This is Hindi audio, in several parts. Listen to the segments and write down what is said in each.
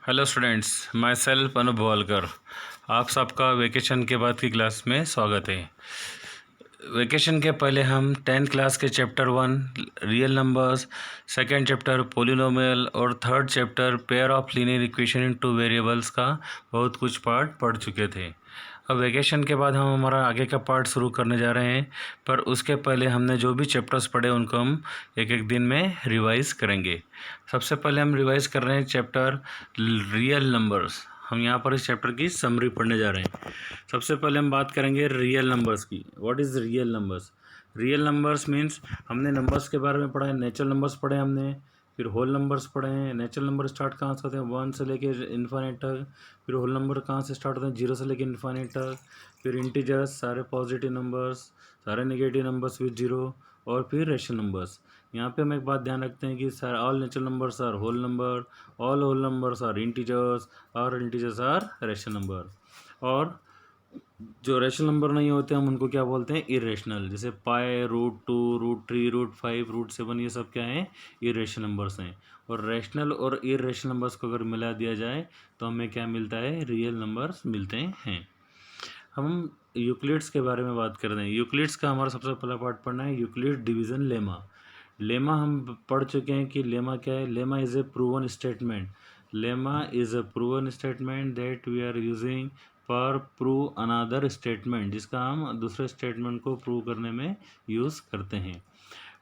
हेलो स्टूडेंट्स, माई सेल्फ अनुभव वालकर। आप सबका वेकेशन के बाद की क्लास में स्वागत है। वेकेशन के पहले हम 10th क्लास के chapter 1 real numbers, second chapter polynomial और third chapter pair of linear equation in two variables का बहुत कुछ पार्ट पढ़ चुके थे। अब वेकेशन के बाद हम हमारा आगे का पार्ट शुरू करने जा रहे हैं, पर उसके पहले हमने जो भी चैप्टर्स पढ़े उनको हम एक एक दिन में रिवाइज़ करेंगे। सबसे पहले हम रिवाइज़ कर रहे हैं चैप्टर रियल नंबर्स। हम यहाँ पर इस चैप्टर की समरी पढ़ने जा रहे हैं। सबसे पहले हम बात करेंगे रियल नंबर्स की। What is real numbers? Real numbers means हमने नंबर्स के बारे में पढ़ा है। नेचुरल नंबर्स पढ़े हमने, फिर होल नंबर्स पढ़े हैं। नेचुरल नंबर स्टार्ट कहाँ से होते हैं? 1 से लेके इन्फाइनाइट तक। फिर होल नंबर कहाँ से स्टार्ट होते हैं? 0 से लेके इन्फाइनाइट तक। फिर इंटीजर्स, सारे पॉजिटिव नंबर्स, सारे नेगेटिव नंबर्स विद 0, और फिर रेशनल नंबर्स। यहाँ पे हम एक बात ध्यान रखते हैं कि sir all natural numbers are whole number, all whole numbers are integers, और इंटीजर्स आर रेशनल नंबर। और जो रेशनल नंबर नहीं होते हम उनको क्या बोलते हैं? इरेशनल। जैसे पाई, √2, √3, √5, √7, ये सब क्या हैं? इरेशनल नंबर्स हैं। और रेशनल और इरेशनल नंबर्स को अगर मिला दिया जाए तो हमें क्या मिलता है? रियल नंबर्स मिलते हैं। हम यूक्लिड्स के बारे में बात कर रहे हैं। यूक्लिड्स का हमारा सबसे पहला पार्ट पढ़ना है यूक्लिड डिवीज़न लेमा। लेमा हम पढ़ चुके हैं कि लेमा क्या है। Lemma is a proven statement. Lemma is a proven statement that we are using पर प्रूव अनदर स्टेटमेंट, जिसका हम दूसरे स्टेटमेंट को प्रूव करने में यूज़ करते हैं।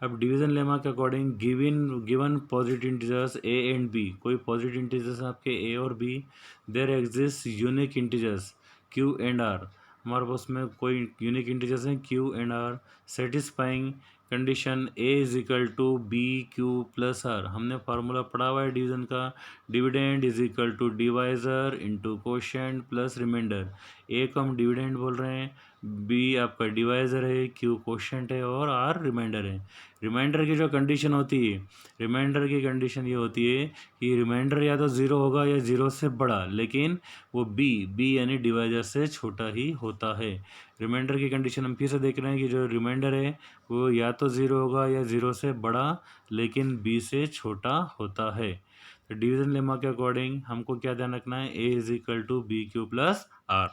अब डिवीज़न लेमा के according given positive integers a and b, कोई पॉजिटिव इंटीजर्स आपके ए और b, there exist unique integers q and r. हमारे पास में कोई यूनिक इंटीजर्स हैं q and r, satisfying condition a is equal to b q plus r. हमने फार्मूला पढ़ा हुआ है डिवीज़न का। Dividend is equal to divisor into quotient plus remainder. A को हम डिविडेंड बोल रहे हैं, बी आपका डिवाइजर है, क्यू कोशेंट है, और आर रिमाइंडर है। रिमाइंडर की जो कंडीशन होती है, रिमाइंडर की कंडीशन ये होती है कि रिमाइंडर या तो 0 होगा या 0 से बड़ा, लेकिन वो बी यानी डिवाइजर से छोटा ही होता है। रिमाइंडर की कंडीशन हम फिर से देख रहे हैं कि जो रिमाइंडर है वो या तो 0 होगा या 0 से बड़ा, लेकिन बी से छोटा होता है। तो डिवीजन लेमा के अकॉर्डिंग हमको क्या ध्यान रखना है? A is equal to b q plus r.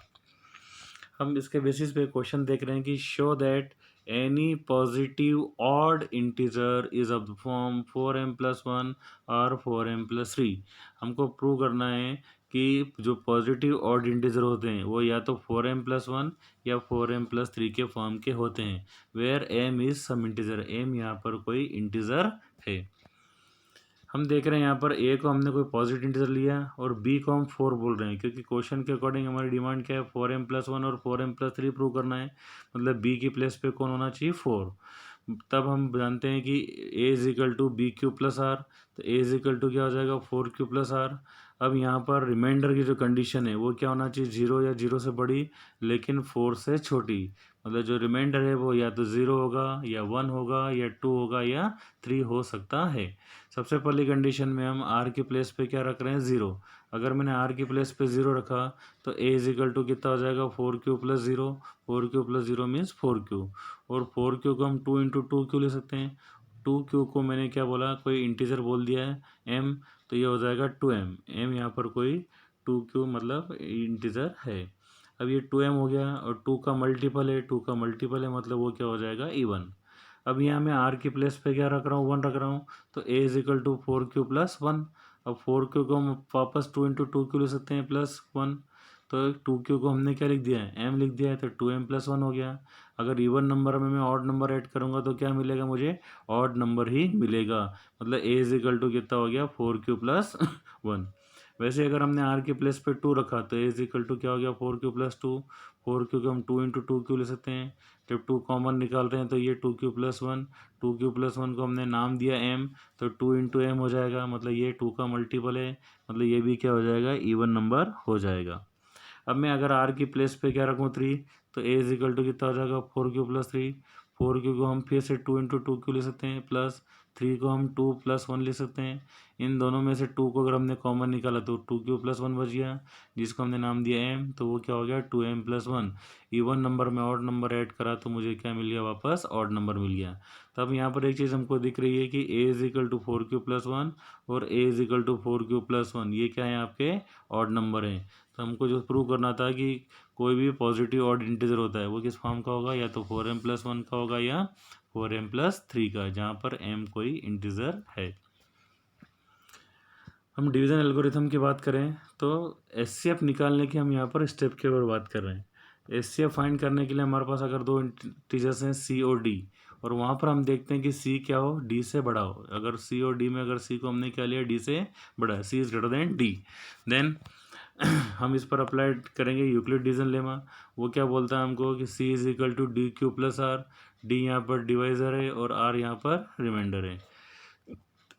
हम इसके बेसिस पे क्वेश्चन देख रहे हैं कि show that any positive odd integer is of the form 4m+1 और 4m+3। हमको प्रूव करना है कि जो पॉजिटिव ऑड इंटीजर होते हैं वो या तो 4m+1 या 4m+3 के फॉर्म के होते हैं, where m is some integer. m यहाँ पर कोई इंटीजर है। हम देख रहे हैं यहाँ पर ए को हमने कोई पॉजिटिव इंटीजर लिया और बी को हम 4 बोल रहे हैं, क्योंकि क्वेश्चन के अकॉर्डिंग हमारी डिमांड क्या है? 4m+1 और 4m+3 प्रूव करना है। मतलब बी की प्लेस पे कौन होना चाहिए? 4। तब हम जानते हैं कि a is equal to b q plus r, तो ए इज इक्वल टू क्या हो जाएगा? 4q plus are. अब यहाँ पर रिमाइंडर की जो कंडीशन है वो क्या होना चाहिए? 0 या 0 से बड़ी, लेकिन 4 से छोटी। मतलब जो रिमाइंडर है वो या तो 0 होगा या 1 होगा या 2 होगा या 3 हो सकता है। सबसे पहली कंडीशन में हम आर की प्लेस पे क्या रख रहे हैं? 0। अगर मैंने आर की प्लेस पे 0 रखा तो ए इज इक्वल टू कितना हो जाएगा? 4q plus 0। 4q plus 0 means 4q, और 4q को हम 2 इंटू 2q ले सकते हैं। 2q को मैंने क्या बोला? कोई इंटीजर बोल दिया है m, तो ये हो जाएगा 2m। m यहाँ पर कोई 2q मतलब इंटीजर है। अब ये 2m हो गया और 2 का मल्टीपल है, 2 का मल्टीपल है मतलब वो क्या हो जाएगा? इवन। अब यहाँ मैं आर की प्लेस पे क्या रख रहा हूँ? 1 रख रहा हूँ, तो a is equal to 4q plus 1। अब 4q को हम वापस 2 इंटू 2q ले सकते हैं प्लस 1, तो 2q को हमने क्या लिख दिया है? m लिख दिया है, तो 2m+1 हो गया। अगर इवन नंबर में मैं ऑड नंबर ऐड करूँगा तो क्या मिलेगा मुझे? ऑड नंबर ही मिलेगा। मतलब ए इज इक्वल टू कितना हो गया? 4q plus 1। वैसे अगर हमने आर के प्लेस पे 2 रखा तो ए इज इक्वल टू क्या हो गया? 4q plus 2। 4q को हम 2 इंटू 2q ले सकते हैं। जब 2 कॉमन निकाल रहे हैं तो ये 2q प्लस 1। 2q प्लस 1 को हमने नाम दिया m, तो 2 इंटू एम हो जाएगा। मतलब ये 2 का मल्टीपल है, मतलब ये भी क्या हो जाएगा? इवन नंबर हो जाएगा। अब मैं अगर r की प्लेस पे क्या रखूँ? 3, तो a इज इक्वल टू कितना हो जाएगा? 4q plus 3। 4q को हम फिर से 2 इंटू 2q ले सकते हैं प्लस 3 को हम 2+1 लिख सकते हैं। इन दोनों में से 2 को अगर हमने कॉमन निकाला तो 2q+1 बच गया, जिसको हमने नाम दिया m, तो वो क्या हो गया 2m+1। इवन नंबर में ऑड नंबर ऐड करा तो मुझे क्या मिल गया, वापस ऑड नंबर मिल गया। तब यहाँ पर एक चीज़ हमको दिख रही है कि a = 4q+1 और a = 4q+1, ये क्या है आपके ऑड नंबर हैं। तो हमको जो प्रूव करना था कि कोई भी पॉजिटिव ऑड इंटीजर होता है वो किस फॉर्म का होगा, या तो 4m+1 का होगा या 4m+3 का, जहाँ पर m कोई इंटीजर है। हम डिवीज़न एल्गोरिथम की बात करें तो एचसीएफ निकालने की हम यहाँ पर स्टेप के ऊपर बात कर रहे हैं। एचसीएफ फाइंड करने के लिए हमारे पास अगर दो इंटीजर्स हैं सी और डी, और वहाँ पर हम देखते हैं कि सी क्या हो, डी से बड़ा हो। अगर सी और डी में अगर सी को हमने क्या लिया, डी से बड़ा है, c is greater than d, then हम इस पर अप्लाई करेंगे यूक्लिड डिवीजन लेमा। वो क्या बोलता है हमको कि सी = DQ+R, डी यहाँ पर डिवाइज़र है और आर यहाँ पर रिमाइंडर है।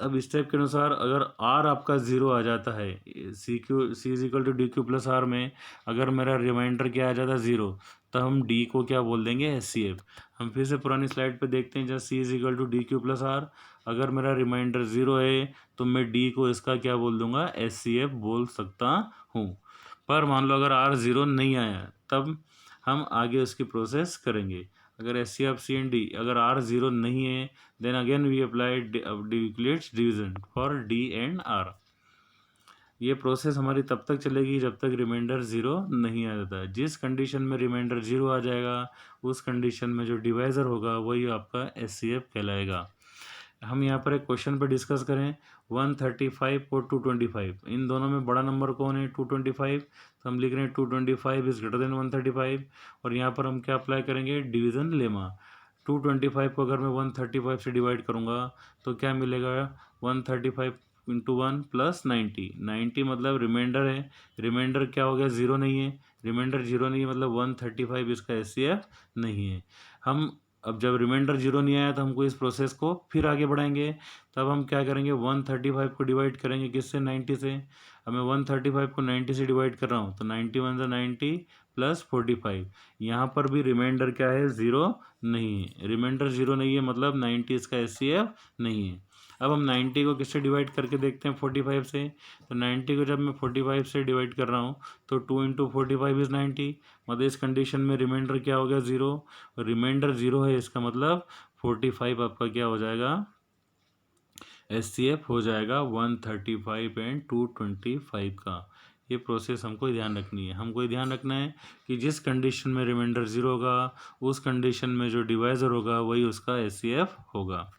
अब इस टाइप के अनुसार अगर आर आपका ज़ीरो आ जाता है, सी = DQ+R में अगर मेरा रिमाइंडर क्या आ जाता है ज़ीरो, तो हम डी को क्या बोल देंगे, एचसीएफ। हम फिर से पुरानी स्लाइड पे देखते हैं, जहाँ सी = DQ+R, अगर मेरा रिमाइंडर ज़ीरो है तो मैं डी को इसका क्या बोल दूंगा, एचसीएफ बोल सकता हूँ। पर मान लो अगर आर ज़ीरो नहीं आया, तब हम आगे उसकी प्रोसेस करेंगे। अगर एचसीएफ सी एंड डी, अगर आर ज़ीरो नहीं है, then again we applied Euclid's division for D and R। ये प्रोसेस हमारी तब तक चलेगी जब तक रिमाइंडर ज़ीरो नहीं आ जाता। जिस कंडीशन में रिमाइंडर ज़ीरो आ जाएगा, उस कंडीशन में जो डिवाइज़र होगा वही आपका एचसीएफ कहलाएगा। हम यहाँ पर एक क्वेश्चन पर डिस्कस करें, 135 और 225, इन दोनों में बड़ा नंबर कौन है, 225। तो हम लिख रहे हैं 225 इज़ ग्रेटर देन 135, और यहाँ पर हम क्या अप्लाई करेंगे, डिवीज़न लेमा। 225 को अगर मैं 135 से डिवाइड करूँगा तो क्या मिलेगा, 135 × 1 + 90, 90 मतलब रिमाइंडर है, रिमाइंडर क्या हो गया, ज़ीरो नहीं है, रिमाइंडर ज़ीरो नहीं है मतलब 135 इसका एचसीएफ नहीं है। हम अब जब रिमाइंडर ज़ीरो नहीं आया तो हमको इस प्रोसेस को फिर आगे बढ़ाएंगे। तब हम क्या करेंगे, 135 को डिवाइड करेंगे किससे, 90 से। अब मैं 135 को 90 से डिवाइड कर रहा हूँ तो 90 × 1 = 90 + 45। यहाँ पर भी रिमाइंडर क्या है, ज़ीरो नहीं है, रिमाइंडर ज़ीरो नहीं है मतलब 90 इसका एचसीएफ नहीं है। अब हम 90 को किससे डिवाइड करके देखते हैं, 45 से। तो 90 को जब मैं 45 से डिवाइड कर रहा हूँ तो 2 × 45 = 90, मतलब इस कंडीशन में रिमाइंडर क्या हो गया, ज़ीरो। रिमाइंडर ज़ीरो है, इसका मतलब 45 आपका क्या हो जाएगा, एचसीएफ हो जाएगा 135 एंड 225 का। ये प्रोसेस हमको ध्यान रखनी है। हमको ध्यान रखना है कि जिस कंडीशन में रिमाइंडर ज़ीरो होगा, उस कंडीशन में जो डिवाइज़र होगा वही उसका एचसीएफ होगा।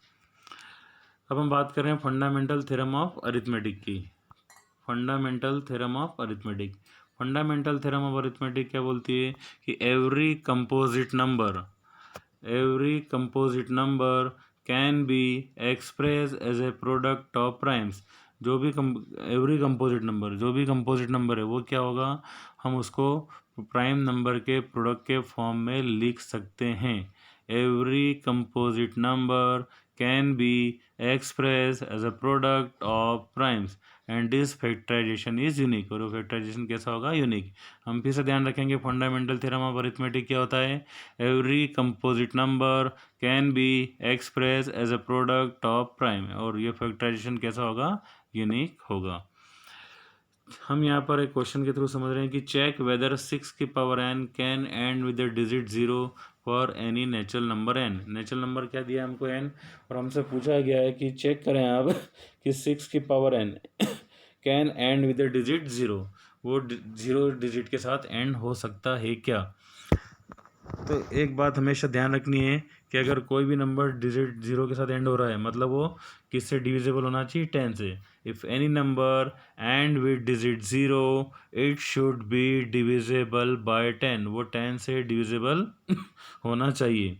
अब हम बात करें फंडामेंटल थ्योरम ऑफ अरिथमेटिक की। Fundamental theorem of arithmetic, fundamental theorem of arithmetic क्या बोलती है कि every composite number can be express as a product of primes. जो भी एवरी कंपोजिट नंबर है वो क्या होगा, हम उसको प्राइम नंबर के प्रोडक्ट के फॉर्म में लिख सकते हैं। Every composite number can be express as a product of primes and this factorization is unique. और वो फैक्टराइजेशन कैसा होगा, यूनिक। हम फिर से ध्यान रखेंगे फंडामेंटल थ्योरम ऑफ अरिथमेटिक क्या होता है, every composite number can be express as a product of prime, और ये फैक्टराइजेशन कैसा होगा, यूनिक होगा। हम यहाँ पर एक क्वेश्चन के थ्रू समझ रहे हैं कि check whether 6n can end with the digit 0 for any natural number n। Natural number क्या दिया हमको n, और हमसे पूछा गया है कि चेक करें आप कि 6n can end with the digit 0, वो 0 डिजिट के साथ एंड हो सकता है क्या। तो एक बात हमेशा ध्यान रखनी है कि अगर कोई भी नंबर डिजिट 0 के साथ एंड हो रहा है मतलब वो किससे डिविजिबल होना चाहिए, 10 से। If any number and with digit 0 it should be divisible by 10, वो 10 से डिविजिबल होना चाहिए।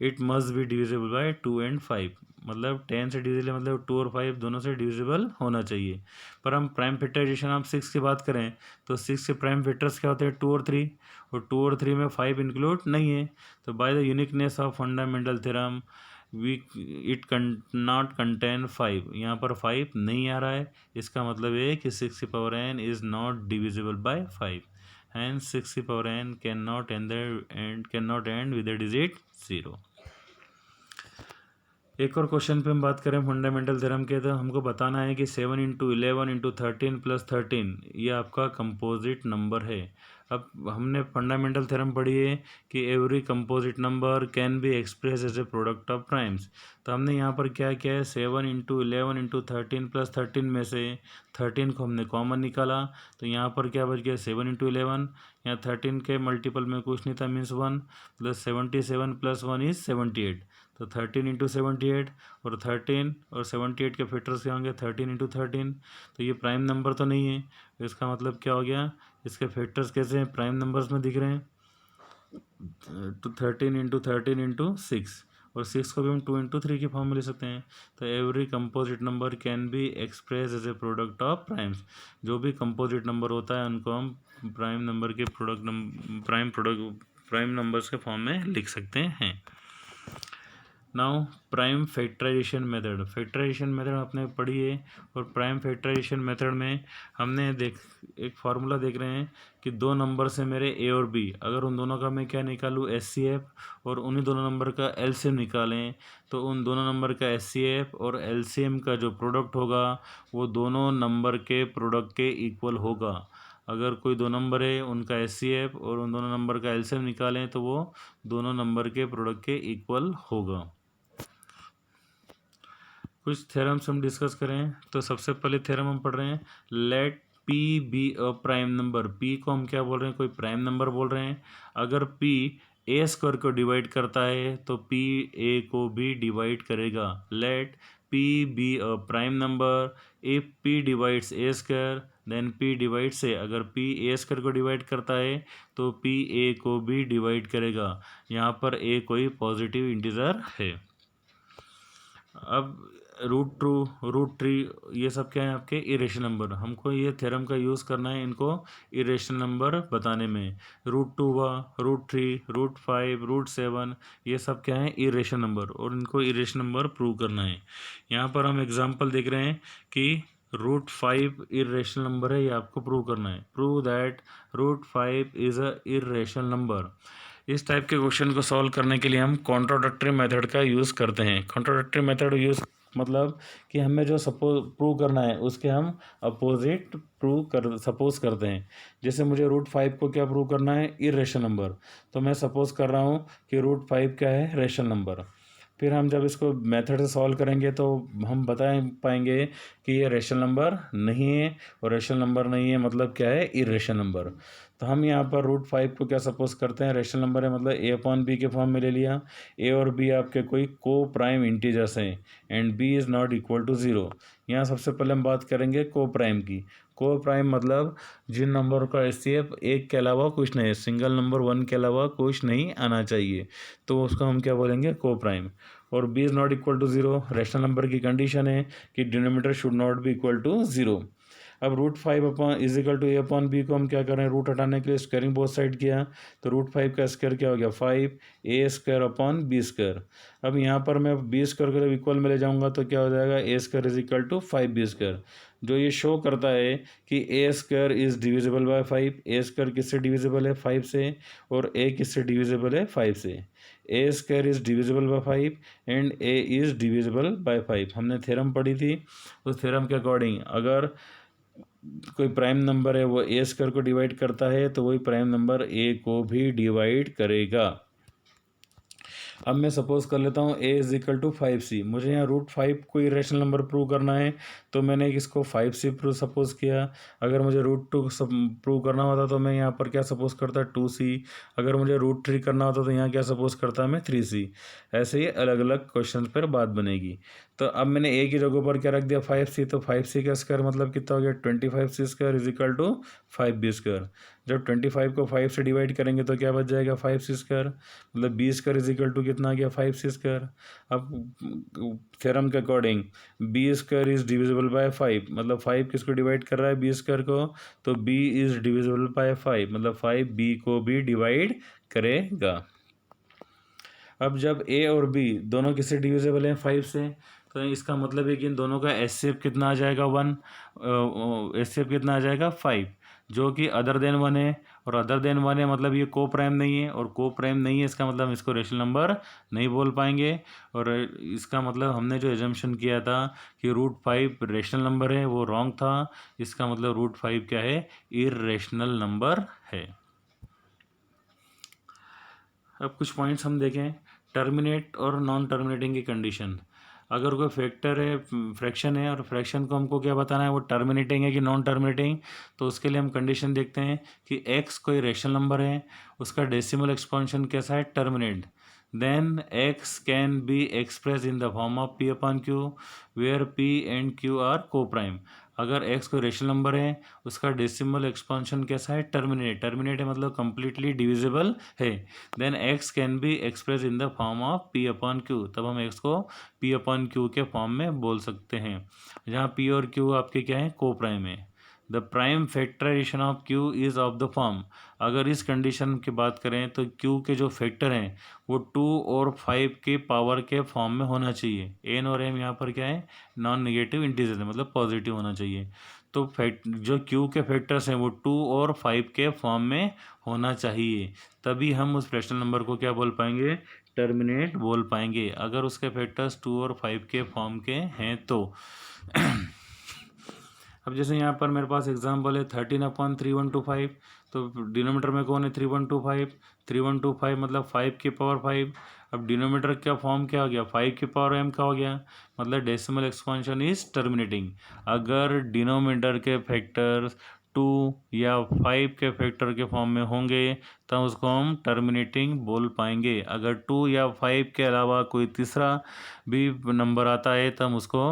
It must be divisible by 2 and 5, मतलब 10 से डिविजिबल मतलब 2 और 5 दोनों से डिविजिबल होना चाहिए। पर हम प्राइम फैक्टराइजेशन आप 6 की बात करें तो 6 के प्राइम फैक्टर्स क्या होते हैं, 2 और 3, और 2 और 3 में 5 इंक्लूड नहीं है। तो by the uniqueness of fundamental theorem it not contain 5, यहाँ पर 5 नहीं आ रहा है, इसका मतलब ये कि 6n is not divisible by 5 and 6n can not and with the digit 0। एक और क्वेश्चन पे हम बात करें फंडामेंटल थ्योरम के, तो हमको बताना है कि 7 इंटू 11 इंटू 13 प्लस 13 ये आपका कंपोजिट नंबर है। अब हमने फंडामेंटल थ्योरम पढ़ी है कि every composite number can be express as a product of primes. तो हमने यहाँ पर क्या किया है, 7 इंटू 11 इंटू 13 प्लस 13 में से 13 को हमने कॉमन निकाला, तो यहाँ पर क्या बच गया 7 इंटू 11, यहाँ 13 के मल्टीपल में कुछ नहीं था मीन्स 1, प्लस 77 प्लस 1 इज 78। तो 13 इंटू 78 और 13 और 78 के फैक्टर्स क्या होंगे 13 इंटू 13। तो ये प्राइम नंबर तो नहीं है, तो इसका मतलब क्या हो गया, इसके फैक्टर्स कैसे हैं, प्राइम नंबर्स में दिख रहे हैं। तो 13 इंटू 6 और 6 को भी हम 2 इंटू 3 की फॉर्म में ले सकते हैं। तो every composite number can be express as a product of primes. जो भी कंपोजिट नंबर होता है उनको हम प्राइम नंबर के प्राइम नंबर्स के फॉर्म में लिख सकते हैं। Now prime factorization method, factorization method आपने पढ़ी है, और प्राइम फैक्टराइजेशन मेथड में हमने एक फार्मूला देख रहे हैं कि दो नंबर से मेरे ए और बी, अगर उन दोनों का मैं क्या निकालूँ एचसीएफ, और उन्हीं दोनों नंबर का एलसीएम निकालें, तो उन दोनों नंबर का एचसीएफ और एलसीएम का जो प्रोडक्ट होगा वो दोनों नंबर के प्रोडक्ट के इक्वल होगा। अगर कोई दो नंबर है उनका एचसीएफ और उन दोनों नंबर का एलसीएम निकालें तो वो दोनों नंबर के प्रोडक्ट के इक्वल होगा। कुछ थ्योरम्स हम डिस्कस करें, तो सबसे पहले थ्योरम हम पढ़ रहे हैं, let p be a prime number. P को हम क्या बोल रहे हैं, कोई प्राइम नंबर बोल रहे हैं। अगर पी ए स्क्वायर को डिवाइड करता है तो पी ए को भी डिवाइड करेगा। Let p be a prime number if p divides a square then p divides a. अगर पी ए स्क्वायर को डिवाइड करता है तो पी ए को भी डिवाइड करेगा। यहाँ पर ए कोई पॉजिटिव इंटीजर है। अब रूट ट्री ये सब क्या है आपके इरेशनल नंबर। हमको ये थ्योरम का यूज़ करना है इनको इरेशनल नंबर बताने में। रूट 2 हुआ, रूट 3, रूट 5, रूट 7 ये सब क्या है इरेशनल नंबर, और इनको इरेशनल नंबर प्रूव करना है। यहाँ पर हम एग्जांपल देख रहे हैं कि रूट 5 इरेशनल नंबर है, ये आपको प्रूव करना है। Prove that root 5 is a irrational number. इस टाइप के क्वेश्चन को सॉल्व करने के लिए हम कॉन्ट्राडिक्टरी मेथड का यूज़ करते हैं। कॉन्ट्राडिक्टरी मेथड यूज़ मतलब कि हमें जो प्रूव करना है उसके हम अपोजिट सपोज करते हैं। जैसे मुझे रूट 5 को क्या प्रूव करना है, इरेशनल नंबर, तो मैं सपोज कर रहा हूँ कि रूट 5 क्या है, रेशनल नंबर। फिर हम जब इसको मेथड से सॉल्व करेंगे तो हम बता पाएंगे कि ये रेशनल नंबर नहीं है, और रेशनल नंबर नहीं है मतलब क्या है, इरेशनल नंबर। तो हम यहाँ पर रूट 5 को क्या सपोज करते हैं, रेशनल नंबर है, मतलब ए अपॉन बी के फॉर्म में ले लिया। ए और बी आपके कोई को प्राइम इंटीजर्स हैं and b is not equal to 0। यहाँ सबसे पहले हम बात करेंगे को प्राइम की। को प्राइम मतलब जिन नंबर का एचसीएफ एक के अलावा कुछ नहीं है, सिंगल नंबर 1 के अलावा कुछ नहीं आना चाहिए, तो उसको हम क्या बोलेंगे, को प्राइम। और b is not equal to 0 rational number की कंडीशन है कि denominator should not be equal to 0। अब root 5 upon is equal to a upon b को हम क्या करें, रूट हटाने के लिए स्क्वायरिंग बोथ साइड किया, तो रूट 5 का स्क्वायर क्या हो गया 5 a square upon B square. अब यहाँ पर मैं बी स्क्वायर को जब इक्वल में ले जाऊँगा तो क्या हो जाएगा, a square is equal to 5 b square, जो ये शो करता है कि a square is divisible by 5। A square किससे डिविजिबल है, 5 से, और ए किससे डिविजिबल है, 5 से। A square is divisible by 5 and a is divisible by 5। हमने थ्योरम पढ़ी थी, उस थ्योरम के अकॉर्डिंग अगर कोई प्राइम नंबर है वो ए स्क्वायर को डिवाइड करता है तो वही प्राइम नंबर ए को भी डिवाइड करेगा। अब मैं सपोज कर लेता हूँ ए इज इक्वल टू 5c। मुझे यहाँ रूट 5 कोई रेशनल नंबर प्रूव करना है, तो मैंने इसको 5c प्रूव सपोज किया। अगर मुझे रूट 2 प्रूव करना होता तो मैं यहाँ पर क्या सपोज करता, 2c। अगर मुझे रूट 3 करना होता तो यहाँ क्या सपोज करता मैं 3c। ऐसे ही अलग अलग क्वेश्चन पर बात बनेगी। तो अब मैंने ए की जगह पर क्या रख दिया, 5c, तो 5c का स्क्वायर मतलब कितना हो गया, 25c square is equal to 5b square. जब 25 को 5 से डिवाइड करेंगे तो क्या बच जाएगा, 5c स्क्वायर, मतलब b square is equal to कितना आ गया, 5c स्क्वायर। अब थ्योरम के according b square is divisible by 5, मतलब 5 किसको डिवाइड कर रहा है, बी स्क्वायर को, तो बी इज डिविजिबल बाय 5 मतलब 5 बी को भी डिवाइड करेगा। अब जब ए और बी दोनों किससे डिविजिबल हैं, 5 से, तो इसका मतलब है कि इन दोनों का HCF कितना आ जाएगा 1, HCF कितना आ जाएगा 5, जो कि अदर देन 1 है, और अदर देन 1 है मतलब ये को प्राइम नहीं है, और को प्राइम नहीं है इसका मतलब हम इसको रेशनल नंबर नहीं बोल पाएंगे। और इसका मतलब हमने जो एजम्पशन किया था कि √5 रेशनल नंबर है वो रॉन्ग था। इसका मतलब √5 क्या है, इर्रेशनल नंबर है। अब कुछ पॉइंट्स हम देखें, टर्मिनेट और नॉन टर्मिनेटिंग की कंडीशन। अगर कोई फैक्टर है, फ्रैक्शन है, और फ्रैक्शन को हमको क्या बताना है, वो टर्मिनेटिंग है कि नॉन टर्मिनेटिंग, तो उसके लिए हम कंडीशन देखते हैं कि x कोई रेशनल नंबर है, उसका डेसिमल एक्सपेंशन कैसा है, terminate, then x can be express in the form of p/q where p and q are coprime. अगर x कोई रेशनल नंबर है, उसका डेसिमल एक्सपेंशन कैसा है, टर्मिनेट, टर्मिनेट है मतलब कंप्लीटली डिविजिबल है, then x can be express in the form of p/q, तब हम x को p/q के फॉर्म में बोल सकते हैं, जहाँ p और q आपके क्या है, को प्राइम है। The prime factorization of q is of the form. अगर इस कंडीशन की बात करें तो q के जो फैक्टर हैं वो 2 और 5 के पावर के फॉर्म में होना चाहिए। n और m यहाँ पर क्या है, नॉन नेगेटिव इंटीजर है मतलब पॉजिटिव होना चाहिए। तो जो q के फैक्टर्स हैं वो 2 और 5 के फॉर्म में होना चाहिए, तभी हम उस रेशनल नंबर को क्या बोल पाएंगे, टर्मिनेट बोल पाएंगे, अगर उसके फैक्टर्स 2 और 5 के फॉर्म के हैं तो। अब जैसे यहाँ पर मेरे पास एग्जाम्पल है 13/3125, तो डिनोमीटर में कौन है, 3125 मतलब 5 की पावर 5। अब डिनोमीटर का फॉर्म क्या हो गया, 5 की पावर m का हो गया, मतलब डेसिमल एक्सपेंशन इज टर्मिनेटिंग। अगर डिनोमीटर के फैक्टर्स 2 या 5 के फैक्टर के फॉर्म में होंगे तब उसको हम टर्मिनेटिंग बोल पाएंगे। अगर 2 या 5 के अलावा कोई तीसरा भी नंबर आता है तब उसको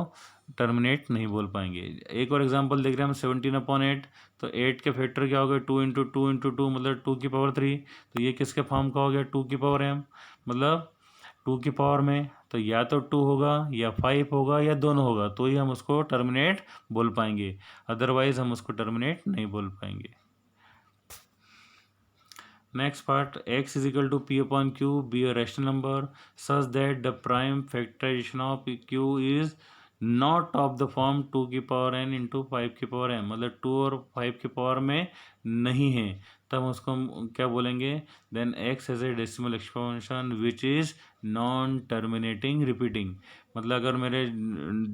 टर्मिनेट नहीं बोल पाएंगे। एक और एग्जांपल देख रहे हैं हम 17/8, तो 8 के फैक्टर क्या हो गए, 2 × 2 × 2 मतलब 2 की पावर 3, तो ये किसके फॉर्म का हो गया, 2 की पावर m मतलब 2 की पावर में, तो या तो 2 होगा या 5 होगा या दोनों होगा, तो ही हम उसको टर्मिनेट बोल पाएंगे, अदरवाइज हम उसको टर्मिनेट नहीं बोल पाएंगे। Next part, x is equal to p/q be a rational number such that the prime factorization of q is not of the form 2 की पावर n into 5 की पावर m, मतलब 2 और 5 की पावर में नहीं है, तब उसको हम क्या बोलेंगे, then x has a decimal expansion which is non terminating repeating, मतलब अगर मेरे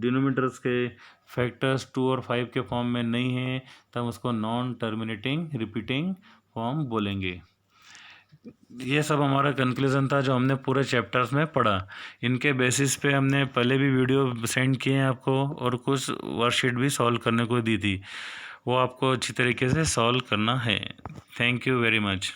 डिनोमीटर्स के फैक्टर्स 2 और 5 के फॉर्म में नहीं है तब उसको नॉन टर्मिनेटिंग रिपीटिंग फॉर्म बोलेंगे। ये सब हमारा कंक्लूज़न था जो हमने पूरे चैप्टर्स में पढ़ा। इनके बेसिस पे हमने पहले भी वीडियो सेंड किए हैं आपको, और कुछ वर्कशीट भी सॉल्व करने को दी थी, वो आपको अच्छी तरीके से सॉल्व करना है। Thank you very much.